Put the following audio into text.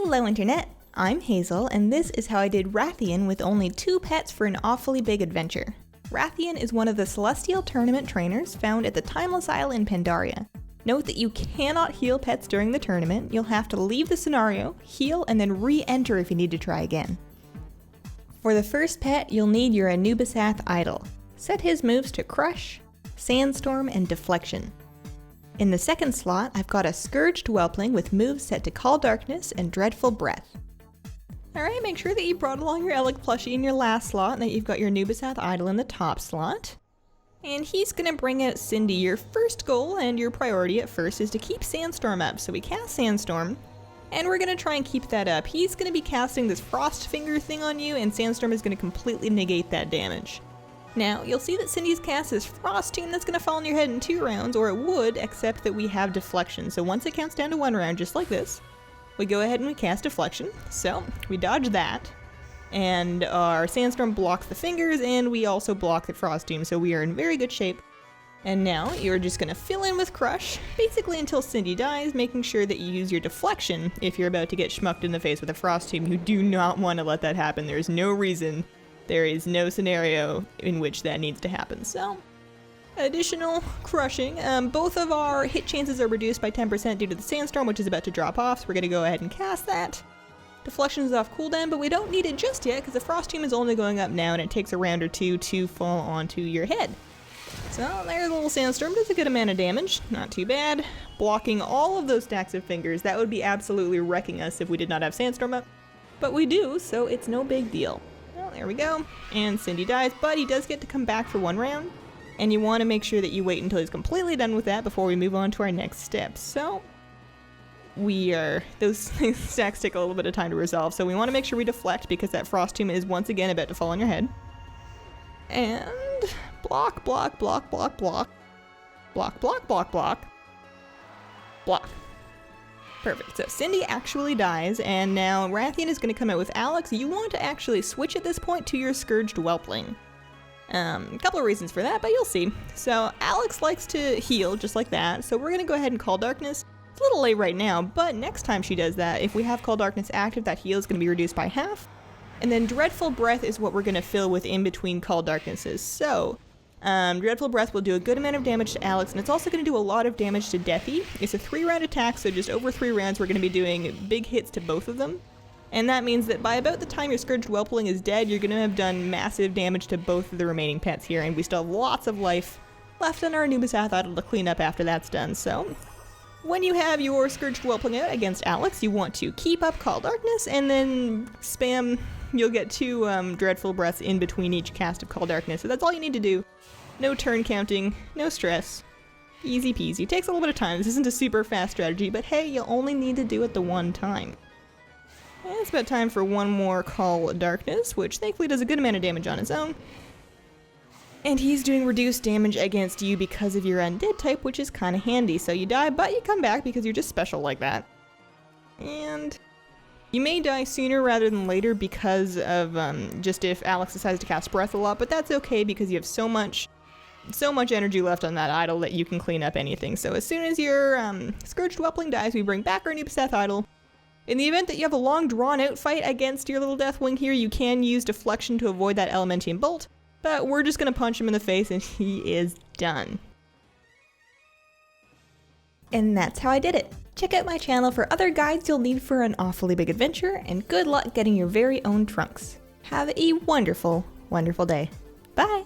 Hello Internet, I'm Hazel, and this is how I did Wrathion with only 2 pets for an awfully big adventure. Wrathion is one of the Celestial Tournament trainers found at the Timeless Isle in Pandaria. Note that you cannot heal pets during the tournament. You'll have to leave the scenario, heal, and then re-enter if you need to try again. For the first pet, you'll need your Anubisath idol. Set his moves to Crush, Sandstorm, and Deflection. In the second slot, I've got a Scourged Whelpling with moves set to Call Darkness and Dreadful Breath. Alright, make sure that you brought along your Elekk Plushie in your last slot and that you've got your Anubisath idol in the top slot. And he's gonna bring out Cindy. Your first goal and your priority at first is to keep Sandstorm up. So we cast Sandstorm, and we're gonna try and keep that up. He's gonna be casting this Frost Finger thing on you, and Sandstorm is gonna completely negate that damage. Now, you'll see that Cindy's cast is Frosting. That's going to fall on your head in 2 rounds, or it would, except that we have Deflection. So once it counts down to 1 round, just like this, we go ahead and we cast Deflection. So, we dodge that, and our Sandstorm blocks the fingers, and we also block the Frosting, so we are in very good shape. And now, you're just going to fill in with Crush, basically until Cindy dies, making sure that you use your Deflection if you're about to get schmucked in the face with a Frosting. You do not want to let that happen. There is no reason. There is no scenario in which that needs to happen. So, additional crushing. Both of our hit chances are reduced by 10% due to the Sandstorm, which is about to drop off, so we're going to go ahead and cast that. Deflection is off cooldown, but we don't need it just yet, because the Frost Team is only going up now, and it takes a round or 2 to fall onto your head. So, there's a little Sandstorm. Does a good amount of damage. Not too bad. Blocking all of those stacks of fingers. That would be absolutely wrecking us if we did not have Sandstorm up. But we do, so it's no big deal. There we go, and Cindy dies, but he does get to come back for 1 round, and you want to make sure that you wait until he's completely done with that before we move on to our next step. So, those stacks take a little bit of time to resolve, so we want to make sure we deflect because that Frost Tomb is once again about to fall on your head. And block, block, block, block, block, block, block, block, block, block. Perfect. So Cindy actually dies, and now Wrathion is going to come out with Alex. You want to actually switch at this point to your Scourged Whelpling. A couple of reasons for that, but you'll see. So Alex likes to heal just like that, so we're going to go ahead and Call Darkness. It's a little late right now, but next time she does that, if we have Call Darkness active, that heal is going to be reduced by half. And then Dreadful Breath is what we're going to fill with in between Call Darknesses. So Dreadful Breath will do a good amount of damage to Alex, and it's also going to do a lot of damage to Deathy. It's a 3-round attack, so just over 3 rounds we're going to be doing big hits to both of them. And that means that by about the time your Scourged Whelpling is dead, you're going to have done massive damage to both of the remaining pets here, and we still have lots of life left on our Anubisath idol to clean up after that's done. So, when you have your Scourged Whelpling out against Alex, you want to keep up Call Darkness, and then spam. You'll get 2 Dreadful Breaths in between each cast of Call Darkness, so that's all you need to do. No turn counting, no stress. Easy peasy. Takes a little bit of time. This isn't a super fast strategy, but hey, you only need to do it the 1 time. And it's about time for 1 more Call Darkness, which thankfully does a good amount of damage on its own. And he's doing reduced damage against you because of your undead type, which is kind of handy. So you die, but you come back because you're just special like that. And you may die sooner rather than later because of just if Alex decides to cast Breath a lot, but that's okay because you have so much energy left on that idol that you can clean up anything. So as soon as your Scourged Whelpling dies, we bring back our Anubisath idol. In the event that you have a long drawn-out fight against your little Deathwing here, you can use Deflection to avoid that Elementium Bolt, but we're just going to punch him in the face and he is done. And that's how I did it. Check out my channel for other guides you'll need for an awfully big adventure, and good luck getting your very own trunks. Have a wonderful, wonderful day. Bye!